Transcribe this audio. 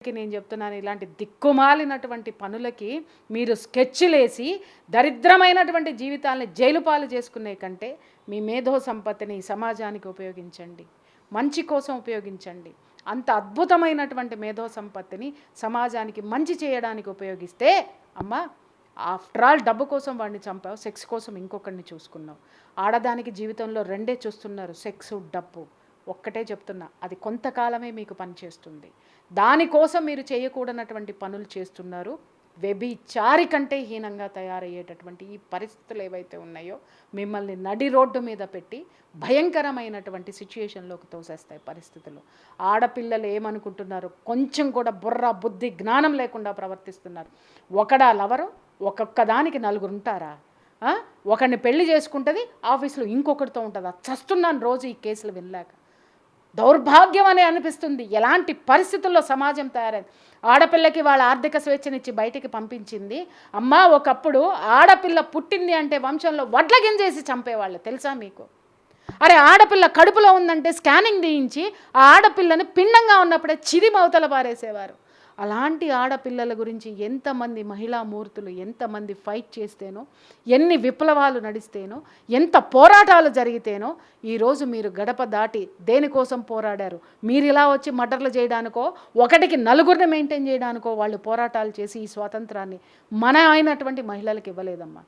నేను చెప్తున్నాను, ఇలాంటి దిక్కుమాలినటువంటి పనులకి మీరు స్కెచ్‌లేసి దరిద్రమైనటువంటి జీవితాల్ని జైలు పాలు చేసుకునే కంటే మీ మేధో సంపత్తిని సమాజానికి ఉపయోగించండి. మంచి కోసం ఉపయోగించండి. అంత అద్భుతమైనటువంటి మేధో సంపత్తిని సమాజానికి మంచి చేయడానికి ఉపయోగిస్తే అమ్మా, ఆఫ్టర్ ఆల్ డబ్బు కోసం వాడిని చంపావు, సెక్స్ కోసం ఇంకొకరిని చూసుకున్నావు. ఆడదానికి జీవితంలో రెండే చూస్తున్నారు, సెక్స్, డబ్బు. ఒక్కటే చెప్తున్నా, అది కొంతకాలమే మీకు పనిచేస్తుంది. దానికోసం మీరు చేయకూడనటువంటి పనులు చేస్తున్నారు. వ్యభిచారి కంటే హీనంగా తయారయ్యేటటువంటి ఈ పరిస్థితులు ఏవైతే ఉన్నాయో మిమ్మల్ని నడి రోడ్డు మీద పెట్టి భయంకరమైనటువంటి సిచ్యుయేషన్లోకి తోసేస్తాయి పరిస్థితులు. ఆడపిల్లలు ఏమనుకుంటున్నారు, కొంచెం కూడా బుర్ర బుద్ధి జ్ఞానం లేకుండా ప్రవర్తిస్తున్నారు. ఒకడా లవరు, ఒక్కొక్క దానికి నలుగురు ఉంటారా? ఒకరిని పెళ్లి చేసుకుంటుంది, ఆఫీసులో ఇంకొకరితో ఉంటుందా? చస్తున్నాను రోజు ఈ కేసులు వినలేక. దౌర్భాగ్యం అనే అనిపిస్తుంది. ఎలాంటి పరిస్థితుల్లో సమాజం తయారైంది. ఆడపిల్లకి వాళ్ళ ఆర్థిక స్వేచ్ఛనిచ్చి బయటికి పంపించింది. అమ్మా, ఒకప్పుడు ఆడపిల్ల పుట్టింది అంటే వంశంలో వడ్ల గింజేసి చంపేవాళ్ళు, తెలుసా మీకు? అరే, ఆడపిల్ల కడుపులో ఉందంటే స్కానింగ్ తీయించి ఆ ఆడపిల్లని పిండంగా ఉన్నప్పుడే చిరిమవతల పారేసేవారు. అలాంటి ఆడపిల్లల గురించి ఎంతమంది మహిళా మూర్తులు ఎంతమంది ఫైట్ చేస్తేనో, ఎన్ని విప్లవాలు నడిస్తేనో, ఎంత పోరాటాలు జరిగితేనో ఈరోజు మీరు గడప దాటి దేనికోసం పోరాడారు? మీరు ఇలా వచ్చి మర్డర్లు చేయడానికో, ఒకటికి నలుగురిని మెయింటైన్ చేయడానికో వాళ్ళు పోరాటాలు చేసి ఈ స్వాతంత్రాన్ని మన అయినటువంటి మహిళలకు ఇవ్వలేదమ్మా.